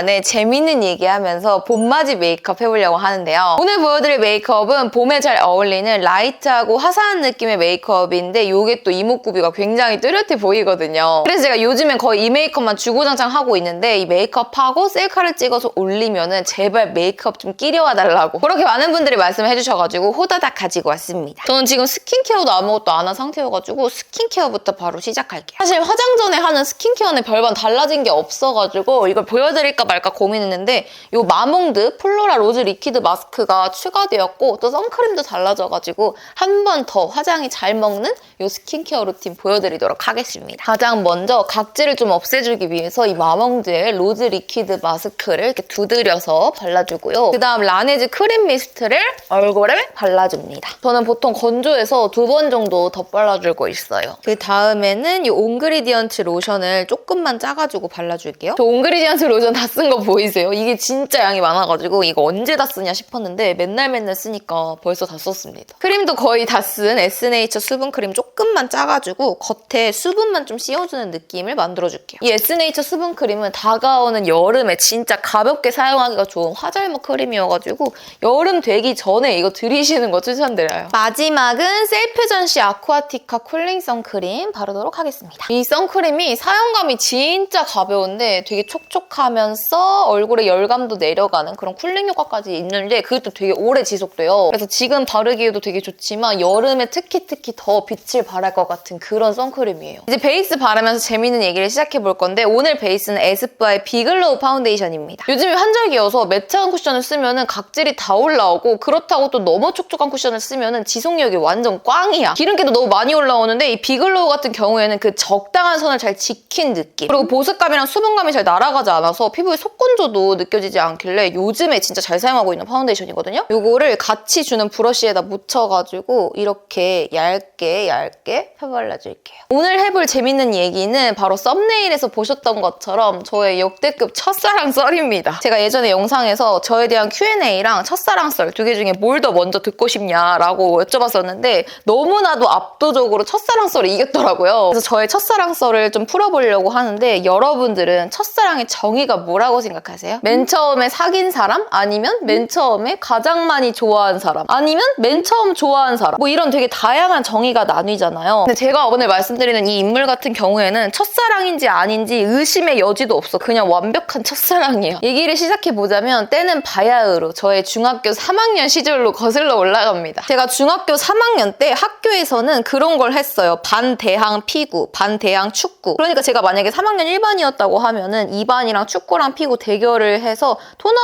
오랜만에 재밌는 얘기하면서 봄맞이 메이크업 해보려고 하는데요. 오늘 보여드릴 메이크업은 봄에 잘 어울리는 라이트하고 화사한 느낌의 메이크업인데 이게 또 이목구비가 굉장히 뚜렷해 보이거든요. 그래서 제가 요즘엔 거의 이 메이크업만 주구장창 하고 있는데 이 메이크업하고 셀카를 찍어서 올리면은 제발 메이크업 좀 끼려와 달라고 그렇게 많은 분들이 말씀을 해주셔가지고 호다닥 가지고 왔습니다. 저는 지금 스킨케어도 아무것도 안 한 상태여가지고 스킨케어부터 바로 시작할게요. 사실 화장 전에 하는 스킨케어는 별반 달라진 게 없어가지고 이걸 보여드릴까 말까 고민했는데 이 마몽드 플로라 로즈 리퀴드 마스크가 추가되었고 또 선크림도 달라져가지고 한 번 더 화장이 잘 먹는 이 스킨케어 루틴 보여드리도록 하겠습니다. 가장 먼저 각질을 좀 없애주기 위해서 이 마몽드의 로즈 리퀴드 마스크를 이렇게 두드려서 발라주고요. 그 다음 라네즈 크림 미스트를 얼굴에 발라줍니다. 저는 보통 건조해서 2번 정도 더 발라주고 있어요. 그 다음에는 이 옹그리디언트 로션을 조금만 짜가지고 발라줄게요. 저 옹그리디언트 로션 다 쓴 거 보이세요? 이게 진짜 양이 많아가지고 이거 언제 다 쓰냐 싶었는데 맨날 쓰니까 벌써 다 썼습니다. 크림도 거의 다 쓴 에스네이처 수분크림 조금만 짜가지고 겉에 수분만 좀 씌워주는 느낌을 만들어줄게요. 이 에스네이처 수분크림은 다가오는 여름에 진짜 가볍게 사용하기가 좋은 화잘먹 크림이어가지고 여름 되기 전에 이거 들이시는 거 추천드려요. 마지막은 셀프전시 아쿠아티카 쿨링 선크림 바르도록 하겠습니다. 이 선크림이 사용감이 진짜 가벼운데 되게 촉촉하면서 얼굴에 열감도 내려가는 그런 쿨링 효과까지 있는데 그것도 되게 오래 지속돼요. 그래서 지금 바르기에도 되게 좋지만 여름에 특히 더 빛을 발할 것 같은 그런 선크림이에요. 이제 베이스 바르면서 재밌는 얘기를 시작해볼 건데 오늘 베이스는 에스쁘아의 비글로우 파운데이션입니다. 요즘에 환절기여서 매트한 쿠션을 쓰면 각질이 다 올라오고 그렇다고 또 너무 촉촉한 쿠션을 쓰면 지속력이 완전 꽝이야. 기름기도 너무 많이 올라오는데 이 비글로우 같은 경우에는 그 적당한 선을 잘 지킨 느낌 그리고 보습감이랑 수분감이 잘 날아가지 않아서 피부에 속건조도 느껴지지 않길래 요즘에 진짜 잘 사용하고 있는 파운데이션이거든요. 이거를 같이 주는 브러쉬에다 묻혀가지고 이렇게 얇게 펴발라줄게요. 오늘 해볼 재밌는 얘기는 바로 썸네일에서 보셨던 것처럼 저의 역대급 첫사랑 썰입니다. 제가 예전에 영상에서 저에 대한 Q&A랑 첫사랑 썰 2개 중에 뭘 더 먼저 듣고 싶냐라고 여쭤봤었는데 너무나도 압도적으로 첫사랑 썰이 이겼더라고요. 그래서 저의 첫사랑 썰을 좀 풀어보려고 하는데 여러분들은 첫사랑의 정의가 뭐라고 생각하세요? 맨 처음에 사귄 사람? 아니면 맨 처음에 가장 많이 좋아한 사람? 아니면 맨 처음 좋아한 사람? 뭐 이런 되게 다양한 정의가 나뉘잖아요. 근데 제가 오늘 말씀드리는 이 인물 같은 경우에는 첫사랑인지 아닌지 의심의 여지도 없어. 그냥 완벽한 첫사랑이에요. 얘기를 시작해보자면 때는 바야흐로 저의 중학교 3학년 시절로 거슬러 올라갑니다. 제가 중학교 3학년 때 학교에서는 그런 걸 했어요. 반대항 피구, 반대항 축구. 그러니까 제가 만약에 3학년 1반이었다고 하면은 2반이랑 축구랑 피구 대결을 해서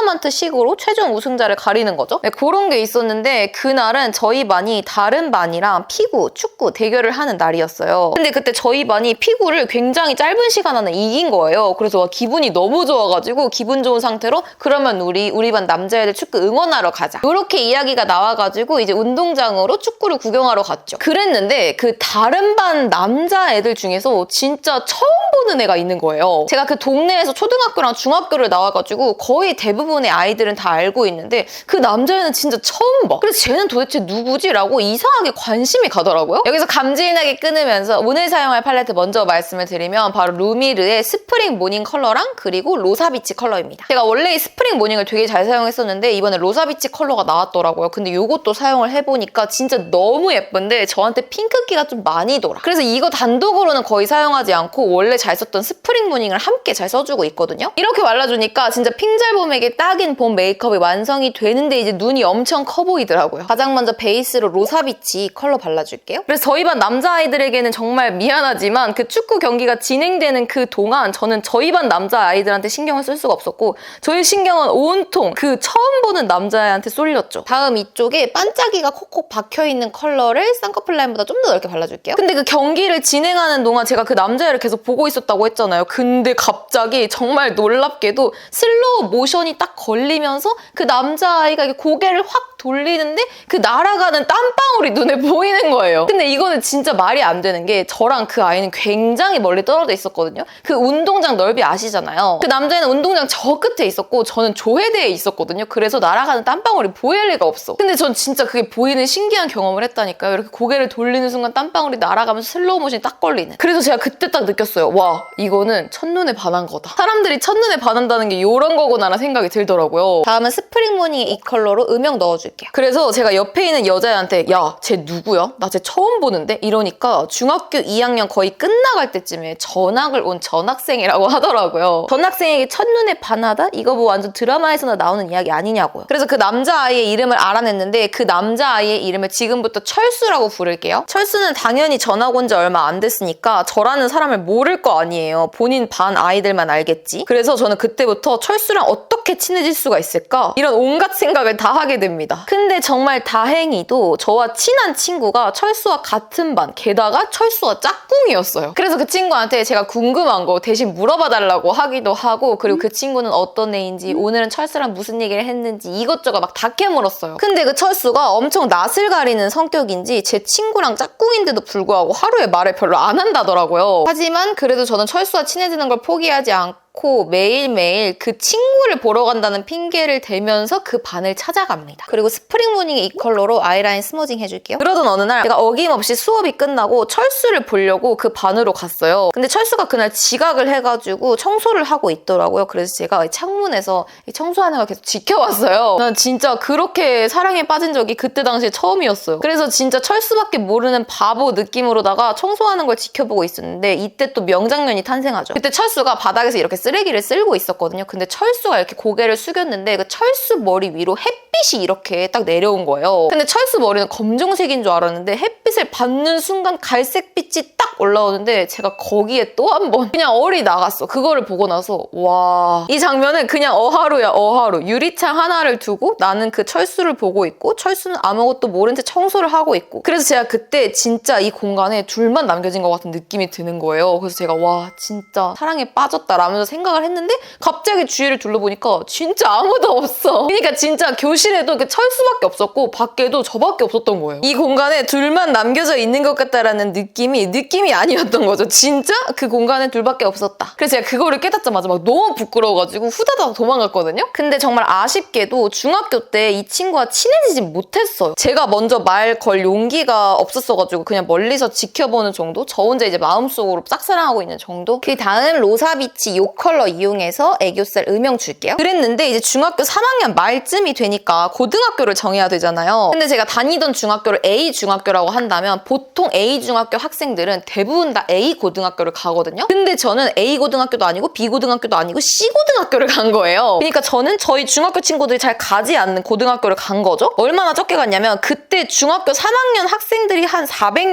토너먼트식으로 최종 우승자를 가리는 거죠. 네, 그런 게 있었는데 그날은 저희 반이 다른 반이랑 피구, 축구 대결을 하는 날이었어요. 근데 그때 저희 반이 피구를 굉장히 짧은 시간 안에 이긴 거예요. 그래서 기분이 너무 좋아가지고 기분 좋은 상태로 그러면 우리 반 남자애들 축구 응원하러 가자. 이렇게 이야기가 나와가지고 이제 운동장으로 축구를 구경하러 갔죠. 그랬는데 그 다른 반 남자애들 중에서 진짜 처음 보는 애가 있는 거예요. 제가 그 동네에서 초등학교랑 중학교를 나와가지고 거의 대부분의 아이들은 다 알고 있는데 그 남자애는 진짜 처음 봐. 그래서 쟤는 도대체 누구지? 라고 이상하게 관심이 가더라고요. 여기서 감질나게 끊으면서 오늘 사용할 팔레트 먼저 말씀을 드리면 바로 루미르의 스프링 모닝 컬러랑 그리고 로사비치 컬러입니다. 제가 원래 이 스프링 모닝을 되게 잘 사용했었는데 이번에 로사비치 컬러가 나왔더라고요. 근데 이것도 사용을 해보니까 진짜 너무 예쁜데 저한테 핑크기가 좀 많이 돌아. 그래서 이거 단독으로는 거의 사용하지 않고 원래 잘 썼던 스프링 모닝을 함께 잘 써주고 있거든요. 이렇게 발라주니까 진짜 핑잘봄에게 딱인 봄 메이크업이 완성이 되는데 이제 눈이 엄청 커 보이더라고요. 가장 먼저 베이스로 로사비치 컬러 발라줄게요. 그래서 저희 반 남자아이들에게는 정말 미안하지만 그 축구 경기가 진행되는 그 동안 저는 저희 반 남자아이들한테 신경을 쓸 수가 없었고 저희 신경은 온통 그 처음 보는 남자애한테 쏠렸죠. 다음 이쪽에 반짝이가 콕콕 박혀있는 컬러를 쌍꺼풀 라인보다 좀 더 넓게 발라줄게요. 근데 그 경기를 진행하는 동안 제가 그 남자애를 계속 보고 있었다고 했잖아요. 근데 갑자기 정말 놀랍게도 슬로우 모션이 딱 걸리면서 그 남자아이가 고개를 확 돌리는데 그 날아가는 땀방울이 눈에 보이는 거예요. 근데 이거는 진짜 말이 안 되는 게 저랑 그 아이는 굉장히 멀리 떨어져 있었거든요. 그 운동장 넓이 아시잖아요. 그 남자애는 운동장 저 끝에 있었고 저는 조회대에 있었거든요. 그래서 날아가는 땀방울이 보일 리가 없어. 근데 전 진짜 그게 보이는 신기한 경험을 했다니까요. 이렇게 고개를 돌리는 순간 땀방울이 날아가면서 슬로우 모션이 딱 걸리는. 그래서 제가 그때 딱 느꼈어요. 와, 이거는 첫눈에 반한 거다. 사람들이 첫눈에 반한다는 게 이런 거구나라는 생각이 들더라고요. 다음은 스프링 모닝의 이 컬러로 음영 넣어줄게요. 그래서 제가 옆에 있는 여자애한테 야, 쟤 누구야? 나 쟤 처음 보는데? 이러니까 중학교 2학년 거의 끝나갈 때쯤에 전학을 온 전학생이라고 하더라고요. 전학생에게 첫눈에 반하다? 이거 뭐 완전 드라마에서나 나오는 이야기 아니냐고요. 그래서 그 남자아이의 이름을 알아냈는데 그 남자아이의 이름을 지금부터 철수라고 부를게요. 철수는 당연히 전학 온 지 얼마 안 됐으니까 저라는 사람을 모를 거 아니에요. 본인 반 아이들만 알겠지. 그래서 저는 그때부터 철수랑 어떻게 친해질 수가 있을까? 이런 온갖 생각을 다 하게 됩니다. 근데 정말 다행히도 저와 친한 친구가 철수와 같은 반, 게다가 철수와 짝꿍이었어요. 그래서 그 친구한테 제가 궁금한 거 대신 물어봐달라고 하기도 하고 그리고 그 친구는 어떤 애인지 오늘은 철수랑 무슨 얘기를 했는지 이것저것 막 다 캐물었어요. 근데 그 철수가 엄청 낯을 가리는 성격인지 제 친구랑 짝꿍인데도 불구하고 하루에 말을 별로 안 한다더라고요. 하지만 그래도 저는 철수와 친해지는 걸 포기하지 않고 매일매일 그 친구를 보러 간다는 핑계를 대면서 그 반을 찾아갑니다. 그리고 스프링 모닝의 이 컬러로 아이라인 스머징 해줄게요. 그러던 어느 날 제가 어김없이 수업이 끝나고 철수를 보려고 그 반으로 갔어요. 근데 철수가 그날 지각을 해가지고 청소를 하고 있더라고요. 그래서 제가 창문에서 청소하는 걸 계속 지켜봤어요. 난 진짜 그렇게 사랑에 빠진 적이 그때 당시에 처음이었어요. 그래서 진짜 철수밖에 모르는 바보 느낌으로다가 청소하는 걸 지켜보고 있었는데 이때 또 명장면이 탄생하죠. 그때 철수가 바닥에서 이렇게 쓰레기를 쓸고 있었거든요. 근데 철수가 이렇게 고개를 숙였는데 그 철수 머리 위로 햇빛이 이렇게 딱 내려온 거예요. 근데 철수 머리는 검정색인 줄 알았는데 햇빛을 받는 순간 갈색빛이 딱 올라오는데 제가 거기에 또 한 번 그냥 얼이 나갔어. 그거를 보고 나서 와, 이 장면은 그냥 어하루야 어하루. 유리창 하나를 두고 나는 그 철수를 보고 있고 철수는 아무것도 모른 채 청소를 하고 있고. 그래서 제가 그때 진짜 이 공간에 둘만 남겨진 것 같은 느낌이 드는 거예요. 그래서 제가 와, 진짜 사랑에 빠졌다 라면서 생각을 했는데 갑자기 주위를 둘러보니까 진짜 아무도 없어. 그러니까 진짜 교실에도 그 철수밖에 없었고 밖에도 저밖에 없었던 거예요. 이 공간에 둘만 남겨져 있는 것 같다라는 느낌이 아니었던 거죠. 진짜 그 공간에 둘밖에 없었다. 그래서 제가 그거를 깨닫자마자 막 너무 부끄러워가지고 후다닥 도망갔거든요. 근데 정말 아쉽게도 중학교 때 이 친구와 친해지지 못했어요. 제가 먼저 말 걸 용기가 없었어가지고 그냥 멀리서 지켜보는 정도? 저 혼자 이제 마음속으로 짝사랑하고 있는 정도? 그 다음 로사비치 요 컬러 이용해서 애교살 음영 줄게요. 그랬는데 이제 중학교 3학년 말쯤이 되니까 고등학교를 정해야 되잖아요. 근데 제가 다니던 중학교를 A 중학교라고 한다면 보통 A 중학교 학생들은 대부분 다 A 고등학교를 가거든요. 근데 저는 A 고등학교도 아니고 B 고등학교도 아니고 C 고등학교를 간 거예요. 그러니까 저는 저희 중학교 친구들이 잘 가지 않는 고등학교를 간 거죠. 얼마나 적게 갔냐면 그때 중학교 3학년 학생들이 한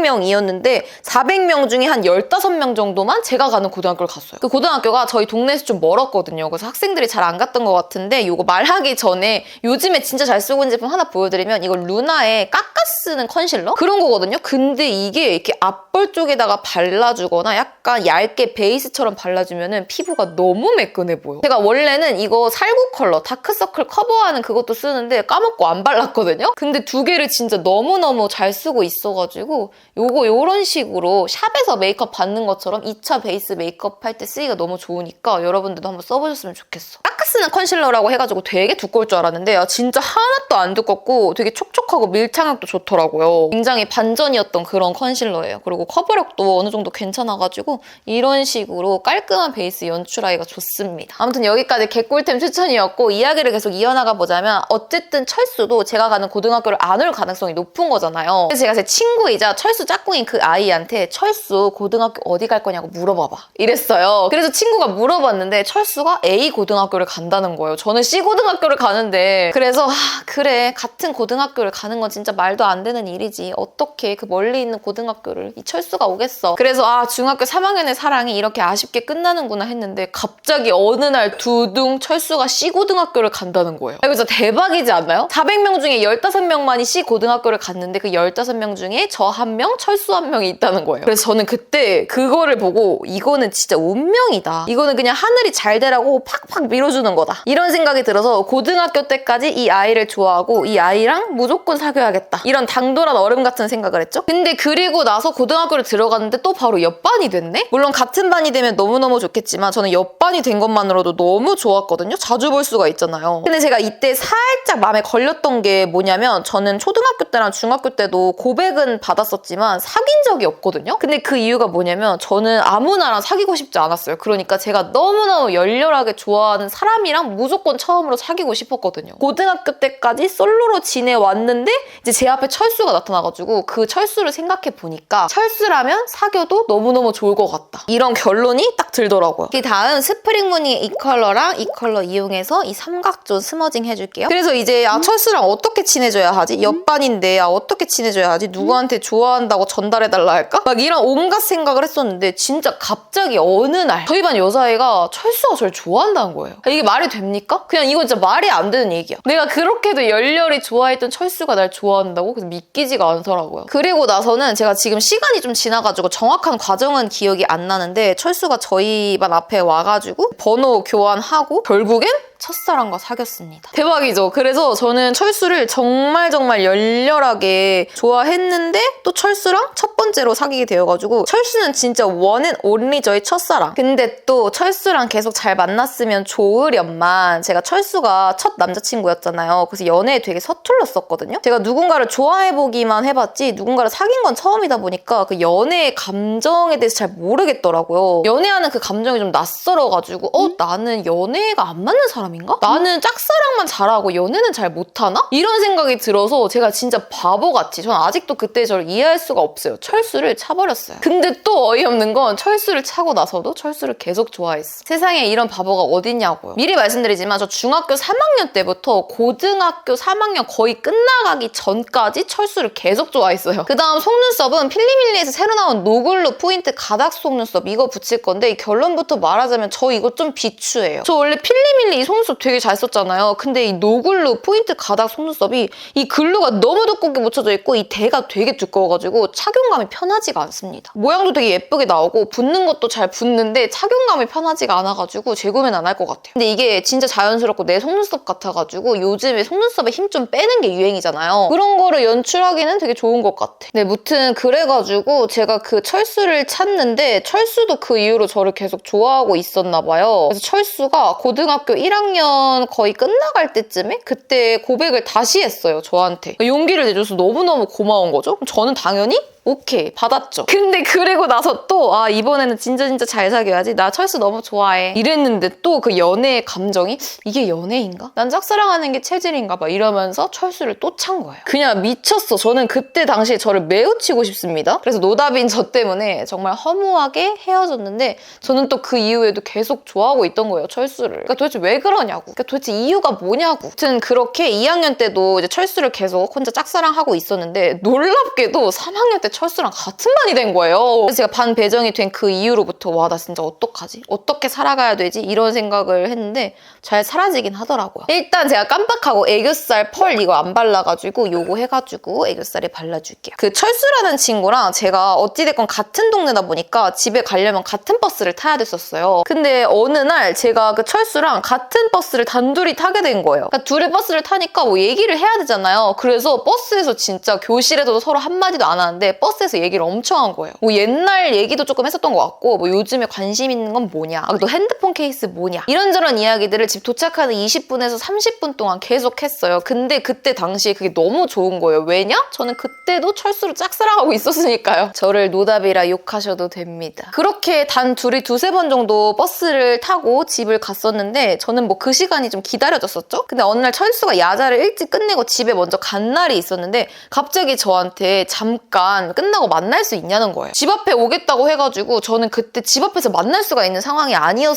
400명이었는데 400명 중에 한 15명 정도만 제가 가는 고등학교를 갔어요. 그 고등학교가 저희 동네에서 좀 멀었거든요. 그래서 학생들이 잘 안 갔던 것 같은데 이거 말하기 전에 요즘에 진짜 잘 쓰고 있는 제품 하나 보여드리면 이거 루나의 깎아 쓰는 컨실러? 그런 거거든요. 근데 이게 이렇게 앞볼 쪽에다가 발라주거나 약간 얇게 베이스처럼 발라주면은 피부가 너무 매끈해 보여. 제가 원래는 이거 살구 컬러 다크서클 커버하는 그것도 쓰는데 까먹고 안 발랐거든요. 근데 두 개를 진짜 너무너무 잘 쓰고 있어가지고 요거 요런 식으로 샵에서 메이크업 받는 것처럼 2차 베이스 메이크업 할 때 쓰기가 너무 좋으니까 여러분들도 한번 써보셨으면 좋겠어. 깎아쓰는 컨실러라고 해가지고 되게 두꺼울 줄 알았는데 진짜 하나도 안 두껍고 되게 촉촉하고 밀착력도 좋더라고요. 굉장히 반전이었던 그런 컨실러예요. 그리고 커버력도 어느 정도 괜찮아가지고 이런 식으로 깔끔한 베이스 연출하기가 좋습니다. 아무튼 여기까지 개꿀템 추천이었고 이야기를 계속 이어나가 보자면 어쨌든 철수도 제가 가는 고등학교를 안 올 가능성이 높은 거잖아요. 그래서 제가 제 친구이자 철수 짝꿍인 그 아이한테 철수 고등학교 어디 갈 거냐고 물어봐봐 이랬어요. 그래서 친구가 물어봤는데 철수가 A 고등학교를 간다는 거예요. 저는 C 고등학교를 가는데 그래서 그래 같은 고등학교를 가는 건 진짜 말도 안 되는 일이지. 어떻게 그 멀리 있는 고등학교를 이 철수가 오겠어. 그래서 중학교 3학년의 사랑이 이렇게 아쉽게 끝나는구나 했는데 갑자기 어느 날 두둥 철수가 C 고등학교를 간다는 거예요. 이거 진짜 대박이지 않나요? 400명 중에 15명만이 C 고등학교를 갔는데 그 15명 중에 저 1명, 철수 1명이 있다는 거예요. 그래서 저는 그때 그거를 보고 이거는 진짜 운명이다. 이거는 그냥 하늘이 잘 되라고 팍팍 밀어주는 보여주는 거다. 이런 생각이 들어서 고등학교 때까지 이 아이를 좋아하고 이 아이랑 무조건 사귀어야겠다. 이런 당돌한 어른 같은 생각을 했죠. 근데 그리고 나서 고등학교를 들어갔는데 또 바로 옆반이 됐네? 물론 같은 반이 되면 너무너무 좋겠지만 저는 옆반이 된 것만으로도 너무 좋았거든요. 자주 볼 수가 있잖아요. 근데 제가 이때 살짝 마음에 걸렸던 게 뭐냐면 저는 초등학교 때랑 중학교 때도 고백은 받았었지만 사귄 적이 없거든요. 근데 그 이유가 뭐냐면 저는 아무나랑 사귀고 싶지 않았어요. 그러니까 제가 너무너무 열렬하게 좋아하는 사람이랑 무조건 처음으로 사귀고 싶었거든요. 고등학교 때까지 솔로로 지내왔는데 이제 제 앞에 철수가 나타나가지고 그 철수를 생각해 보니까 철수라면 사귀어도 너무너무 좋을 것 같다. 이런 결론이 딱 들더라고요. 그 다음 스프링무늬 이 컬러랑 이 컬러 이용해서 이 삼각존 스머징 해줄게요. 그래서 이제 철수랑 어떻게 친해져야 하지? 옆반인데 어떻게 친해져야 하지? 누구한테 좋아한다고 전달해달라 할까? 막 이런 온갖 생각을 했었는데 진짜 갑자기 어느 날 저희 반 여자애가 철수가 저를 좋아한다는 거예요. 이게 말이 됩니까? 그냥 이건 진짜 말이 안 되는 얘기야. 내가 그렇게도 열렬히 좋아했던 철수가 날 좋아한다고? 그래서 믿기지가 않더라고요. 그리고 나서는 제가 지금 시간이 좀 지나가지고 정확한 과정은 기억이 안 나는데 철수가 저희 반 앞에 와가지고 번호 교환하고 결국엔 첫사랑과 사귀었습니다. 대박이죠? 그래서 저는 철수를 정말 열렬하게 좋아했는데 또 철수랑 첫 번째로 사귀게 되어가지고 철수는 진짜 원 앤 온리 저희 첫사랑. 근데 또 철수랑 계속 잘 만났으면 좋으련만 제가 철수가 첫 남자친구였잖아요. 그래서 연애에 되게 서툴렀었거든요. 제가 누군가를 좋아해보기만 해봤지 누군가를 사귄 건 처음이다 보니까 그 연애의 감정에 대해서 잘 모르겠더라고요. 연애하는 그 감정이 좀 낯설어가지고 나는 연애가 안 맞는 사람인가? 나는 짝사랑만 잘하고 연애는 잘 못하나? 이런 생각이 들어서 제가 진짜 바보같이 저는 아직도 그때 저를 이해할 수가 없어요. 철수를 차버렸어요. 근데 또 어이없는 건 철수를 차고 나서도 철수를 계속 좋아했어. 세상에 이런 바보가 어딨냐고요. 미리 말씀드리지만 저 중학교 3학년 때부터 고등학교 3학년 거의 끝나가기 전까지 철수를 계속 좋아했어요. 그 다음 속눈썹은 필리밀리에서 새로 나온 노글루 포인트 가닥 속눈썹 이거 붙일 건데 결론부터 말하자면 저 이거 좀 비추해요. 저 원래 필리밀리 이 속눈썹 되게 잘 썼잖아요. 근데 이 노글루 포인트 가닥 속눈썹이 이 글루가 너무 두껍게 묻혀져 있고 이 대가 되게 두꺼워가지고 착용감이 편하지가 않습니다. 모양도 되게 예쁘게 나오고 붙는 것도 잘 붙는데 착용감이 편하지가 않아가지고 재구매는 안 할 것 같아요. 근데 이게 진짜 자연스럽고 내 속눈썹 같아가지고 요즘에 속눈썹에 힘 좀 빼는 게 유행이잖아요. 그런 거를 연출하기는 되게 좋은 것 같아. 네, 무튼 그래가지고 제가 그 철수를 찾는데 철수도 그 이후로 저를 계속 좋아하고 있었나 봐요. 그래서 철수가 고등학교 1학년 거의 끝나갈 때쯤에 그때 고백을 다시 했어요, 저한테. 용기를 내줘서 너무너무 고마운 거죠. 저는 당연히 오케이 받았죠. 근데 그리고 나서 또 이번에는 진짜 잘 사귀어야지. 나 철수 너무 좋아해. 이랬는데 또 그 연애의 감정이 이게 연애인가? 난 짝사랑하는 게 체질인가 봐 이러면서 철수를 또 찬 거예요. 그냥 미쳤어. 저는 그때 당시에 저를 매우 치고 싶습니다. 그래서 노답인 저 때문에 정말 허무하게 헤어졌는데 저는 또 그 이후에도 계속 좋아하고 있던 거예요, 철수를. 그러니까 도대체 왜 그러냐고. 그러니까 도대체 이유가 뭐냐고. 아무튼 그렇게 2학년 때도 이제 철수를 계속 혼자 짝사랑하고 있었는데 놀랍게도 3학년 때 철수랑 같은 반이 된 거예요. 그래서 제가 반 배정이 된 그 이후로부터 나 진짜 어떡하지? 어떻게 살아가야 되지? 이런 생각을 했는데 잘 사라지긴 하더라고요. 일단 제가 깜빡하고 애교살 펄 이거 안 발라가지고 요거 해가지고 애교살에 발라줄게요. 그 철수라는 친구랑 제가 어찌됐건 같은 동네다 보니까 집에 가려면 같은 버스를 타야 됐었어요. 근데 어느 날 제가 그 철수랑 같은 버스를 단둘이 타게 된 거예요. 그러니까 둘이 버스를 타니까 뭐 얘기를 해야 되잖아요. 그래서 버스에서 진짜 교실에서도 서로 한마디도 안 하는데 버스에서 얘기를 엄청 한 거예요. 뭐 옛날 얘기도 조금 했었던 것 같고 뭐 요즘에 관심 있는 건 뭐냐, 너 핸드폰 케이스 뭐냐 이런저런 이야기들을 집 도착하는 20분에서 30분 동안 계속 했어요. 근데 그때 당시에 그게 너무 좋은 거예요. 왜냐? 저는 그때도 철수를 짝사랑하고 있었으니까요. 저를 노답이라 욕하셔도 됩니다. 그렇게 단 둘이 두세 번 정도 버스를 타고 집을 갔었는데 저는 뭐 그 시간이 좀 기다려졌었죠? 근데 어느 날 철수가 야자를 일찍 끝내고 집에 먼저 간 날이 있었는데 갑자기 저한테 잠깐 끝나고 만날 수 있냐는 거예요. 집 앞에 오겠다고 해가지고 저는 그때 집 앞에서 만날 수가 있는 상황이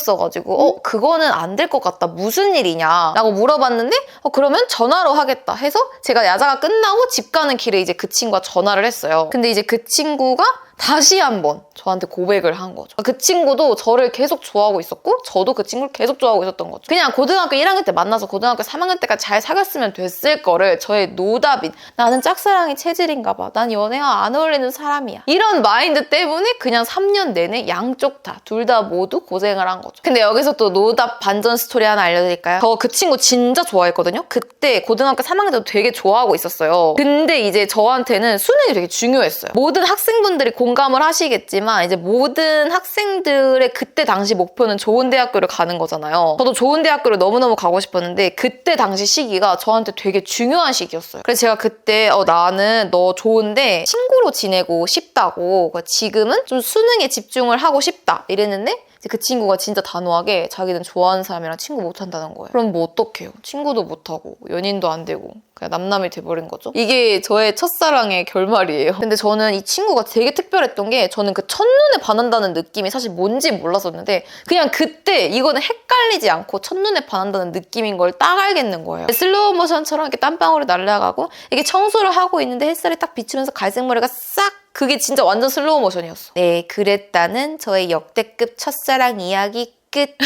아니었어가지고 그거는 안 될 것 같다. 무슨 일이냐? 라고 물어봤는데 그러면 전화로 하겠다 해서 제가 야자가 끝나고 집 가는 길에 이제 그 친구가 전화를 했어요. 근데 이제 그 친구가 다시 한번 저한테 고백을 한 거죠. 그 친구도 저를 계속 좋아하고 있었고 저도 그 친구를 계속 좋아하고 있었던 거죠. 그냥 고등학교 1학년 때 만나서 고등학교 3학년 때까지 잘 사귀었으면 됐을 거를 저의 노답인 나는 짝사랑이 체질인가 봐. 난 연애와 안 어울리는 사람이야. 이런 마인드 때문에 그냥 3년 내내 양쪽 다 둘 다 모두 고생을 한 거죠. 근데 여기서 또 노답 반전 스토리 하나 알려드릴까요? 저 그 친구 진짜 좋아했거든요. 그때 고등학교 3학년 때도 되게 좋아하고 있었어요. 근데 이제 저한테는 수능이 되게 중요했어요. 모든 학생분들이 공감을 하시겠지만 이제 모든 학생들의 그때 당시 목표는 좋은 대학교를 가는 거잖아요. 저도 좋은 대학교를 너무너무 가고 싶었는데 그때 당시 시기가 저한테 되게 중요한 시기였어요. 그래서 제가 그때 나는 너 좋은데 친구로 지내고 싶다고 지금은 좀 수능에 집중을 하고 싶다 이랬는데 그 친구가 진짜 단호하게 자기는 좋아하는 사람이랑 친구 못한다는 거예요. 그럼 뭐 어떡해요? 친구도 못하고 연인도 안 되고 그냥 남남이 돼버린 거죠. 이게 저의 첫사랑의 결말이에요. 근데 저는 이 친구가 되게 특별했던 게 저는 그 첫눈에 반한다는 느낌이 사실 뭔지 몰랐었는데 그냥 그때 이거는 헷갈리지 않고 첫눈에 반한다는 느낌인 걸 딱 알겠는 거예요. 슬로우 모션처럼 이렇게 땀방울이 날아가고 이게 청소를 하고 있는데 햇살이 딱 비추면서 갈색 머리가 싹 그게 진짜 완전 슬로우 모션이었어. 네, 그랬다는 저의 역대급 첫사랑 이야기 끝.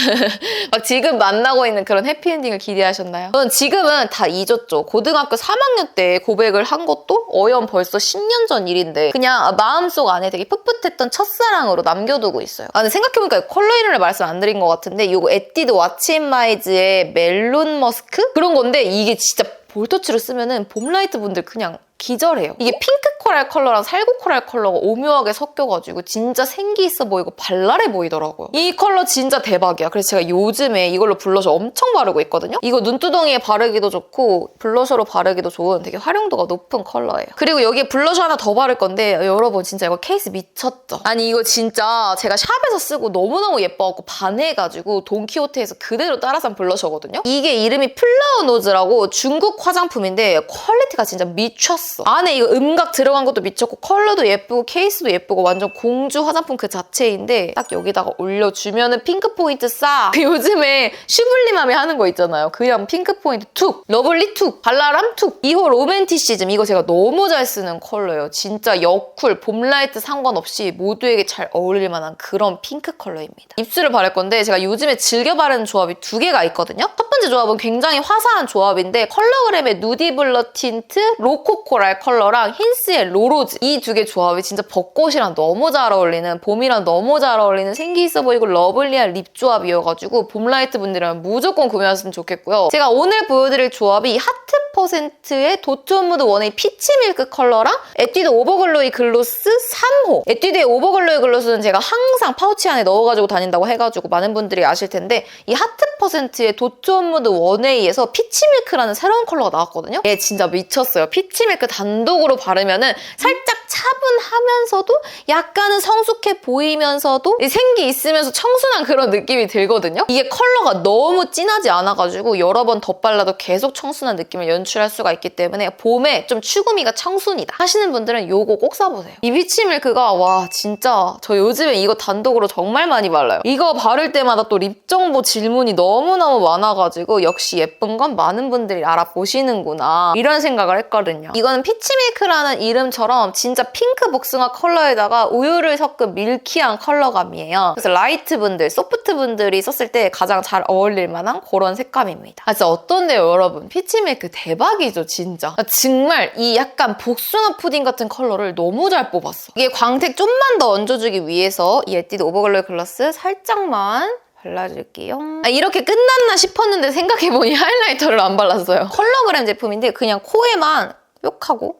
막 지금 만나고 있는 그런 해피엔딩을 기대하셨나요? 저는 지금은 다 잊었죠. 고등학교 3학년 때 고백을 한 것도 어연 벌써 10년 전 일인데 그냥 마음속 안에 되게 풋풋했던 첫사랑으로 남겨두고 있어요. 근데 생각해보니까 컬러 이름을 말씀 안 드린 것 같은데 이거 에뛰드 왓츠 인 마이즈의 멜론 머스크? 그런 건데 이게 진짜 볼터치로 쓰면은 봄라이트 분들 그냥 기절해요. 이게 핑크 코랄 컬러랑 살구 코랄 컬러가 오묘하게 섞여가지고 진짜 생기 있어 보이고 발랄해 보이더라고요. 이 컬러 진짜 대박이야. 그래서 제가 요즘에 이걸로 블러셔 엄청 바르고 있거든요. 이거 눈두덩이에 바르기도 좋고 블러셔로 바르기도 좋은 되게 활용도가 높은 컬러예요. 그리고 여기에 블러셔 하나 더 바를 건데 여러분 진짜 이거 케이스 미쳤죠? 아니 이거 진짜 제가 샵에서 쓰고 너무너무 예뻐갖고 반해가지고 돈키호테에서 그대로 따라 산 블러셔거든요. 이게 이름이 플라워 노즈라고 중국 화장품인데 퀄리티가 진짜 미쳤어. 안에 이거 음각 들어간 것도 미쳤고 컬러도 예쁘고 케이스도 예쁘고 완전 공주 화장품 그 자체인데 딱 여기다가 올려주면은 핑크 포인트 싹. 요즘에 슈블리맘이 하는 거 있잖아요. 그냥 핑크 포인트 툭, 러블리 툭, 발랄함 툭. 2호 로맨티시즘 이거 제가 너무 잘 쓰는 컬러예요. 진짜 여쿨, 봄라이트 상관없이 모두에게 잘 어울릴 만한 그런 핑크 컬러입니다. 입술을 바를 건데 제가 요즘에 즐겨 바르는 조합이 2개가 있거든요. 첫 번째 조합은 굉장히 화사한 조합인데 컬러그램의 누디 블러 틴트 로코 코랄 컬러랑 힌스의 로로즈 이 2개 조합이 진짜 벚꽃이랑 너무 잘 어울리는 봄이랑 너무 잘 어울리는 생기 있어 보이고 러블리한 립 조합이어가지고 봄라이트 분들이라면 무조건 구매하셨으면 좋겠고요. 제가 오늘 보여드릴 조합이 하트 퍼센트의 도트온무드 원웨이 피치밀크 컬러랑 에뛰드 오버글로이 글로스 3호. 에뛰드의 오버글로이 글로스는 제가 항상 파우치 안에 넣어가지고 다닌다고 해가지고 많은 분들이 아실 텐데 이 하트 퍼센트의 도트온무드 원웨이에서 피치밀크라는 새로운 컬러가 나왔거든요. 얘 진짜 미쳤어요. 피치밀크 단독으로 바르면은 살짝 차분하면서도 약간은 성숙해 보이면서도 생기 있으면서 청순한 그런 느낌이 들거든요. 이게 컬러가 너무 진하지 않아가지고 여러 번 덧발라도 계속 청순한 느낌을 연출할 수가 있기 때문에 봄에 좀 추구미가 청순이다 하시는 분들은 요거 꼭 사보세요. 이 피치밀크가 와 진짜 저 요즘에 이거 단독으로 정말 많이 발라요. 이거 바를 때마다 또 립 정보 질문이 너무너무 많아가지고 역시 예쁜 건 많은 분들이 알아보시는구나 이런 생각을 했거든요. 이거는 피치밀크라는 이름처럼 진짜 핑크 복숭아 컬러에다가 우유를 섞은 밀키한 컬러감이에요. 그래서 라이트 분들, 소프트 분들이 썼을 때 가장 잘 어울릴 만한 그런 색감입니다. 진짜 어떤데요 여러분? 피치밀크 대박이죠 진짜. 정말 이 약간 복숭아 푸딩 같은 컬러를 너무 잘 뽑았어. 이게 광택 좀만 더 얹어주기 위해서 이 에뛰드 오버글로이 글러스 살짝만 발라줄게요. 이렇게 끝났나 싶었는데 생각해보니 하이라이터를 안 발랐어요. 컬러그램 제품인데 그냥 코에만 뿅 하고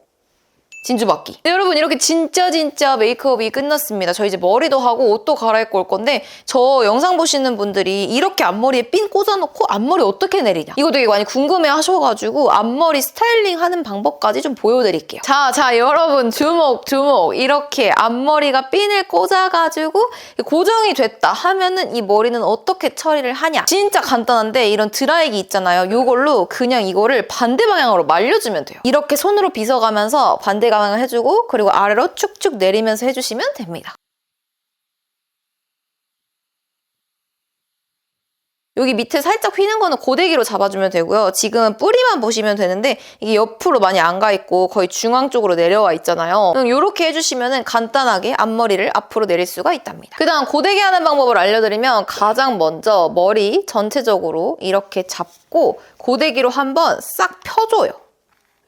진주받기. 네, 여러분 이렇게 진짜 메이크업이 끝났습니다. 저 이제 머리도 하고 옷도 갈아입고 올 건데 저 영상 보시는 분들이 이렇게 앞머리에 핀 꽂아놓고 앞머리 어떻게 내리냐 이거 되게 많이 궁금해 하셔가지고 앞머리 스타일링 하는 방법까지 좀 보여드릴게요. 자 여러분 주목 이렇게 앞머리가 핀을 꽂아가지고 고정이 됐다 하면은 이 머리는 어떻게 처리를 하냐 진짜 간단한데 이런 드라이기 있잖아요. 이걸로 그냥 이거를 반대 방향으로 말려주면 돼요. 이렇게 손으로 빗어가면서 반대 방향을 해주고 그리고 아래로 축축 내리면서 해주시면 됩니다. 여기 밑에 살짝 휘는 거는 고데기로 잡아주면 되고요. 지금은 뿌리만 보시면 되는데 이게 옆으로 많이 안 가 있고 거의 중앙 쪽으로 내려와 있잖아요. 이렇게 해주시면 간단하게 앞머리를 앞으로 내릴 수가 있답니다. 그다음 고데기 하는 방법을 알려드리면 가장 먼저 머리 전체적으로 이렇게 잡고 고데기로 한번 싹 펴줘요.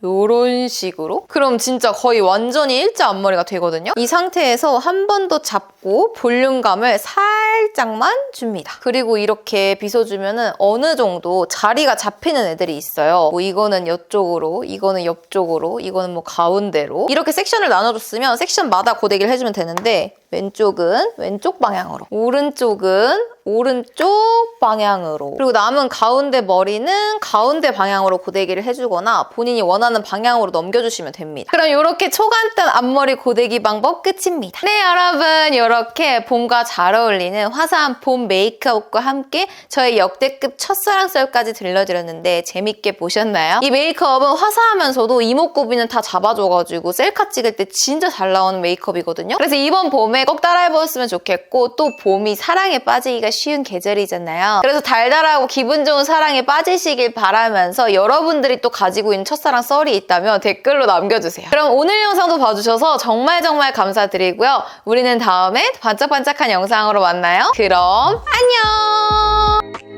요런 식으로. 그럼 진짜 거의 완전히 일자 앞머리가 되거든요. 이 상태에서 한 번 더 잡고 볼륨감을 살짝만 줍니다. 그리고 이렇게 빗어주면은 어느 정도 자리가 잡히는 애들이 있어요. 뭐 이거는 이쪽으로, 이거는 옆쪽으로, 이거는 뭐 가운데로. 이렇게 섹션을 나눠줬으면 섹션마다 고데기를 해주면 되는데 왼쪽은 왼쪽 방향으로, 오른쪽은 오른쪽 방향으로, 그리고 남은 가운데 머리는 가운데 방향으로 고데기를 해주거나 본인이 원하는 방향으로 넘겨주시면 됩니다. 그럼 이렇게 초간단 앞머리 고데기 방법 끝입니다. 네, 여러분, 이렇게 봄과 잘 어울리는 화사한 봄 메이크업과 함께 저의 역대급 첫사랑 썰까지 들려드렸는데 재밌게 보셨나요? 이 메이크업은 화사하면서도 이목구비는 다 잡아줘가지고 셀카 찍을 때 진짜 잘 나오는 메이크업이거든요. 그래서 이번 봄에 꼭 따라해보셨으면 좋겠고, 또 봄이 사랑에 빠지기가 쉬운 계절이잖아요. 그래서 달달하고 기분 좋은 사랑에 빠지시길 바라면서 여러분들이 또 가지고 있는 첫사랑 썰이 있다면 댓글로 남겨주세요. 그럼 오늘 영상도 봐주셔서 정말 감사드리고요. 우리는 다음에 반짝반짝한 영상으로 만나요. 그럼 안녕!